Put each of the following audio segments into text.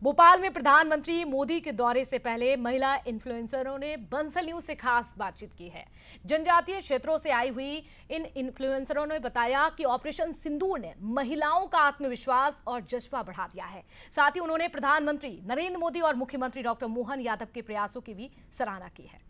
भोपाल में प्रधानमंत्री मोदी के दौरे से पहले महिला इन्फ्लुएंसरों ने बंसलियों से खास बातचीत की है। जनजातीय क्षेत्रों से आई हुई इन इन्फ्लुएंसरों ने बताया कि ऑपरेशन सिंदूर ने महिलाओं का आत्मविश्वास और जज्बा बढ़ा दिया है। साथ ही उन्होंने प्रधानमंत्री नरेंद्र मोदी और मुख्यमंत्री डॉक्टर मोहन यादव के प्रयासों की भी सराहना की है।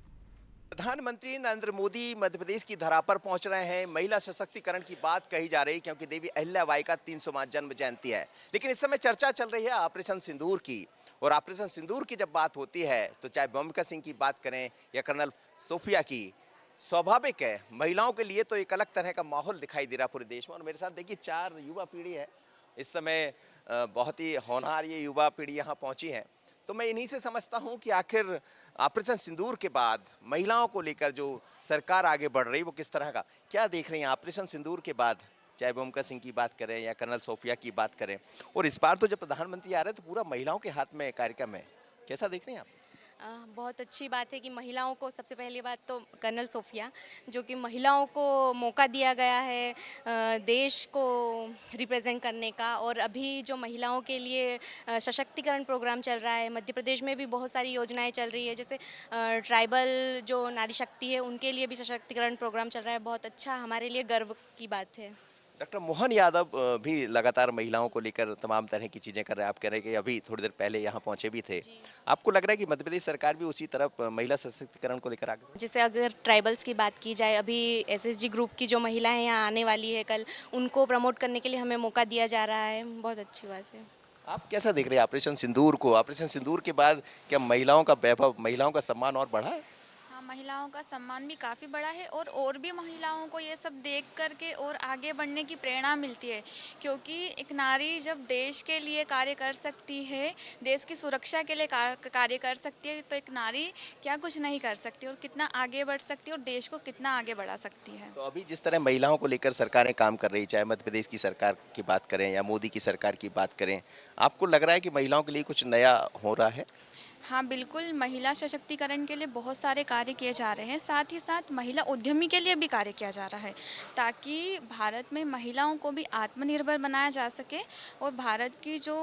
प्रधानमंत्री नरेंद्र मोदी मध्य प्रदेश की धरा पर पहुंच रहे हैं। महिला सशक्तिकरण की बात कही जा रही है क्योंकि देवी अहिल्याबाई का 300वां जन्म जयंती है। लेकिन इस समय चर्चा चल रही है ऑपरेशन सिंदूर की। और ऑपरेशन सिंदूर की जब बात होती है तो चाहे बमका सिंह की बात करें या कर्नल सोफिया की, स्वाभाविक है महिलाओं के लिए तो एक अलग तरह का माहौल दिखाई दे रहा पूरे देश में। और मेरे साथ देखिए 4 युवा पीढ़ी है इस समय। बहुत ही होनहार ये युवा पीढ़ी यहाँ पहुंची है। तो मैं इन्हीं से समझता हूं कि आखिर ऑपरेशन सिंदूर के बाद महिलाओं को लेकर जो सरकार आगे बढ़ रही वो किस तरह का क्या देख रही हैं ऑपरेशन सिंदूर के बाद। चाहे बमका सिंह की बात करें या कर्नल सोफिया की बात करें, और इस बार तो जब प्रधानमंत्री आ रहे हैं तो पूरा महिलाओं के हाथ में कार्यक्रम है। कैसा देख रहे हैं आप? बहुत अच्छी बात है कि महिलाओं को सबसे पहली बात तो कर्नल सोफिया जो कि महिलाओं को मौका दिया गया है देश को रिप्रेजेंट करने का। और अभी जो महिलाओं के लिए सशक्तिकरण प्रोग्राम चल रहा है, मध्य प्रदेश में भी बहुत सारी योजनाएं चल रही है, जैसे ट्राइबल जो नारी शक्ति है उनके लिए भी सशक्तिकरण प्रोग्राम चल रहा है। बहुत अच्छा, हमारे लिए गर्व की बात है। डॉक्टर मोहन यादव भी लगातार महिलाओं को लेकर तमाम तरह की चीजें कर रहे हैं। आप कह रहे हैं कि अभी थोड़ी देर पहले यहाँ पहुंचे भी थे। जी। आपको लग रहा है कि मध्य प्रदेश सरकार भी उसी तरफ महिला सशक्तिकरण को लेकर आगे? जैसे अगर ट्राइबल्स की बात की जाए, अभी एसएसजी ग्रुप की जो महिलाएं यहाँ आने वाली है कल, उनको प्रमोट करने के लिए हमें मौका दिया जा रहा है। बहुत अच्छी बात है। आप कैसा देख रहे हैं ऑपरेशन सिंदूर को? ऑपरेशन सिंदूर के बाद क्या महिलाओं का वैभव, महिलाओं का सम्मान और बढ़ा है? हाँ, महिलाओं का सम्मान भी काफ़ी बड़ा है और भी महिलाओं को ये सब देख कर के और आगे बढ़ने की प्रेरणा मिलती है, क्योंकि एक नारी जब देश के लिए कार्य कर सकती है, देश की सुरक्षा के लिए कार्य कर सकती है, तो एक नारी क्या कुछ नहीं कर सकती और कितना आगे बढ़ सकती है और देश को कितना आगे बढ़ा सकती है। तो अभी जिस तरह महिलाओं को लेकर सरकारें काम कर रही, चाहे मध्य प्रदेश की सरकार की बात करें या मोदी की सरकार की बात करें, आपको लग रहा है कि महिलाओं के लिए कुछ नया हो रहा है? हाँ, बिल्कुल, महिला सशक्तिकरण के लिए बहुत सारे कार्य किए जा रहे हैं, साथ ही साथ महिला उद्यमी के लिए भी कार्य किया जा रहा है, ताकि भारत में महिलाओं को भी आत्मनिर्भर बनाया जा सके और भारत की जो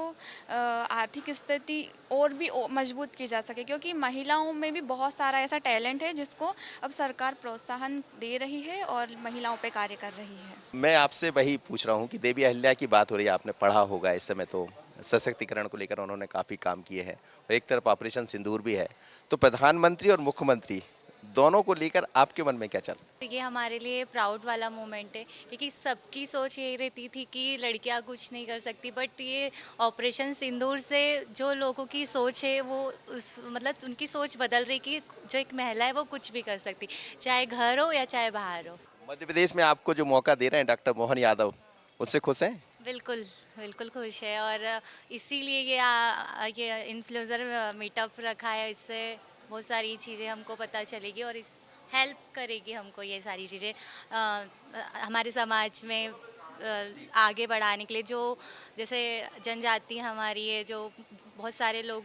आर्थिक स्थिति और भी मजबूत की जा सके, क्योंकि महिलाओं में भी बहुत सारा ऐसा टैलेंट है जिसको अब सरकार प्रोत्साहन दे रही है और महिलाओं पे कार्य कर रही है। मैं आपसे वही पूछ रहा हूँ कि देवी अहिल्या की बात हो रही है, आपने पढ़ा होगा इस समय तो सशक्तिकरण को लेकर उन्होंने काफ़ी काम किए हैं और एक तरफ ऑपरेशन सिंदूर भी है। तो प्रधानमंत्री और मुख्यमंत्री दोनों को लेकर आपके मन में क्या चल रहा है? ये हमारे लिए प्राउड वाला मोमेंट है, क्योंकि सबकी सोच ये रहती थी कि लड़कियां कुछ नहीं कर सकती, बट ये ऑपरेशन सिंदूर से जो लोगों की सोच है वो उस मतलब उनकी सोच बदल रही कि जो एक महिला है वो कुछ भी कर सकती, चाहे घर हो या चाहे बाहर हो। मध्य प्रदेश में आपको जो मौका दे रहे हैं डॉक्टर मोहन यादव, उससे खुश हैं? बिल्कुल, बिल्कुल खुश है। और इसीलिए ये इन्फ्लुएंसर मीटअप रखा है। इससे बहुत सारी चीज़ें हमको पता चलेगी और इस हेल्प करेगी हमको ये सारी चीज़ें हमारे समाज में आगे बढ़ाने के लिए। जो जैसे जनजाति हमारी है, जो बहुत सारे लोग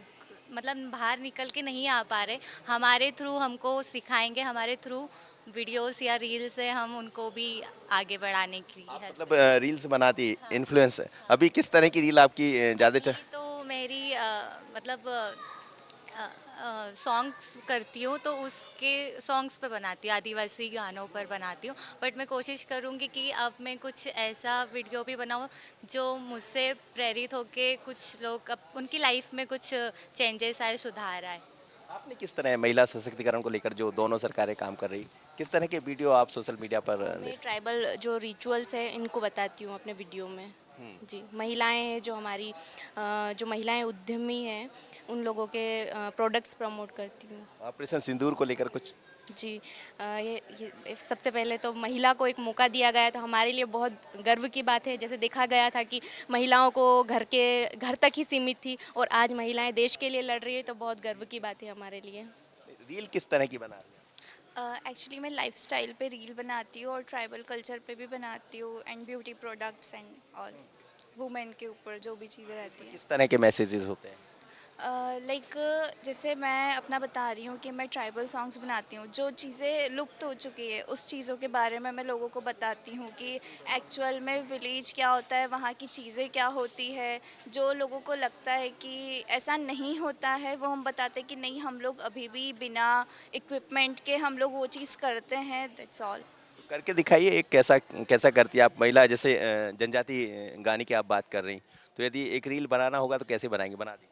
मतलब बाहर निकल के नहीं आ पा रहे, हमारे थ्रू हमको सिखाएंगे, हमारे थ्रू वीडियोस या रील से हम उनको भी आगे बढ़ाने की आप हेल्प मतलब करें। रील्स बनाती हाँ, इन्फ्लुएंस हाँ। अभी किस तरह की रील आपकी ज़्यादा अभी तो मेरी मतलब सॉन्ग्स करती हूँ, तो उसके सॉन्ग्स पे बनाती हूँ, आदिवासी गानों पर बनाती हूँ। बट मैं कोशिश करूँगी कि अब मैं कुछ ऐसा वीडियो भी बनाऊँ जो मुझसे प्रेरित होके कुछ लोग उनकी लाइफ में कुछ चेंजेस आए, सुधार आए। आपने किस तरह महिला सशक्तिकरण को लेकर जो दोनों सरकारें काम कर रही, किस तरह के वीडियो आप सोशल मीडिया पर मैं ट्राइबल जो रिचुअल्स है इनको बताती हूँ अपने वीडियो में। जी, महिलाएं हैं जो हमारी जो महिलाएं उद्यमी हैं, उन लोगों के प्रोडक्ट्स प्रमोट करती हूँ। ऑपरेशन सिंदूर को लेकर कुछ? जी, ये सबसे पहले तो महिला को एक मौका दिया गया है, तो हमारे लिए बहुत गर्व की बात है। जैसे देखा गया था कि महिलाओं को घर तक ही सीमित थी और आज महिलाएं देश के लिए लड़ रही है, तो बहुत गर्व की बात है हमारे लिए। रील किस तरह की बना रही एक्चुअली मैं लाइफस्टाइल पे रील बनाती हूँ और ट्राइबल कल्चर पे भी बनाती हूँ एंड ब्यूटी प्रोडक्ट्स एंड और वुमेन के ऊपर जो भी चीज़ें रहती हैं? हैं। किस तरह के मैसेजेस होते हैं? लाइक जैसे मैं अपना बता रही हूँ कि मैं ट्राइबल सॉन्ग्स बनाती हूँ, जो चीज़ें लुप्त हो चुकी है उस चीज़ों के बारे में मैं लोगों को बताती हूँ कि एक्चुअल में विलेज क्या होता है, वहाँ की चीज़ें क्या होती है। जो लोगों को लगता है कि ऐसा नहीं होता है, वो हम बताते हैं कि नहीं, हम लोग अभी भी बिना इक्विपमेंट के हम लोग वो चीज़ करते हैं, दैट्स ऑल। करके दिखाइए एक कैसा कैसा करती है आप महिला, जैसे जनजाति गाने की आप बात कर रही, तो यदि एक रील बनाना होगा तो कैसे बनाएंगे, बना दी।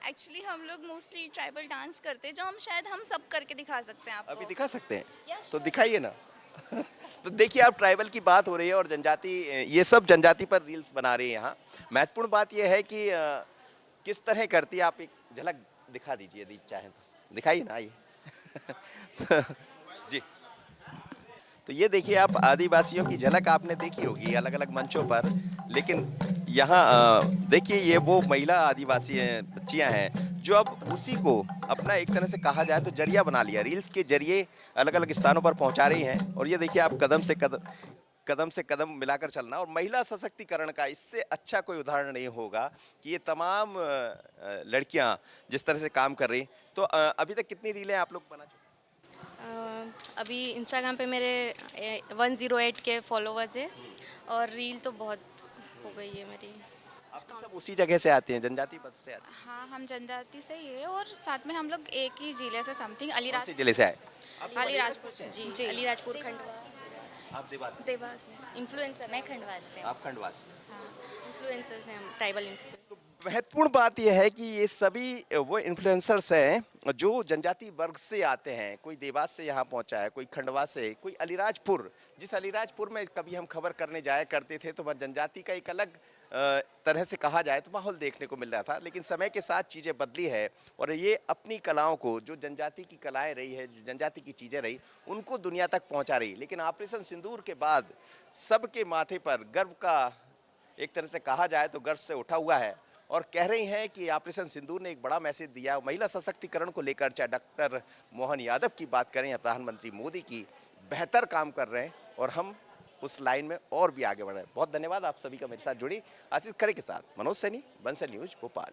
एक्चुअली हम लोग मोस्टली ट्राइबल डांस करते हैं, जो हम सब करके दिखा सकते हैं अभी आपको। दिखा सकते हैं Yes, तो sure. दिखाइए ना। तो देखिए आप, ट्राइबल की बात हो रही है और जनजाति, ये सब जनजाति पर रील्स बना रहे हैं यहाँ। महत्वपूर्ण बात यह है कि किस तरह करती है, आप एक झलक दिखा दीजिए यदि चाहें तो, दिखाइए ना, आइए। जी। तो ये देखिए आप, आदिवासियों की झलक आपने देखी होगी अलग अलग मंचों पर, लेकिन यहाँ देखिए ये वो महिला आदिवासी बच्चियां हैं जो अब उसी को अपना एक तरह से कहा जाए तो जरिया बना लिया, रील्स के जरिए अलग अलग स्थानों पर पहुंचा रही हैं। और ये देखिए आप, कदम से कदम मिलाकर चलना, और महिला सशक्तिकरण का इससे अच्छा कोई उदाहरण नहीं होगा कि ये तमाम लड़कियां जिस तरह से काम कर रही। तो अभी तक कितनी रीलें आप लोग बना चुके अभी इंस्टाग्राम पे मेरे 108 के फॉलोवर्स है और रील तो बहुत हो गई है मेरी। हैं? आप भी सब उसी जगह से आते हैं, जनजाति पद से आते हैं? हाँ, हम जनजाति से ही है और साथ में हम लोग एक ही जिले से समथिंग कौन अलीराज से जिले से आए? अलीराजपुर से। जी अलीराजपुर खंडवा आप देवास से? देवास। इन्फ्लुएंसर मैं खंडवा से। आप खंडवा से? इन्फ्लुएंसर्स हैं हम, ट्राइबल इन्फ्लुएंसर। तो महत्वपूर्ण बात यह है कि ये सभी वो इन्फ्लुएंसर्स हैं जो जनजाति वर्ग से आते हैं। कोई देवास से यहाँ पहुँचा है, कोई खंडवा से, कोई अलीराजपुर। जिस अलीराजपुर में कभी हम खबर करने जाया करते थे तो वह जनजाति का एक अलग तरह से कहा जाए तो माहौल देखने को मिल रहा था, लेकिन समय के साथ चीज़ें बदली है और ये अपनी कलाओं को, जो जनजाति की कलाएं रही है, जो जनजाति की चीज़ें रही, उनको दुनिया तक पहुंचा रही। लेकिन ऑपरेशन सिंदूर के बाद सबके माथे पर गर्व का, एक तरह से कहा जाए तो गर्व से उठा हुआ है, और कह रही हैं कि ऑपरेशन सिंदूर ने एक बड़ा मैसेज दिया महिला सशक्तिकरण को लेकर। चाहे डॉक्टर मोहन यादव की बात करें या प्रधानमंत्री मोदी की, बेहतर काम कर रहे हैं और हम उस लाइन में और भी आगे बढ़ रहे हैं। बहुत धन्यवाद आप सभी का मेरे साथ जुड़ी। आशीष खरे के साथ मनोज सैनी, बंसल न्यूज, भोपाल।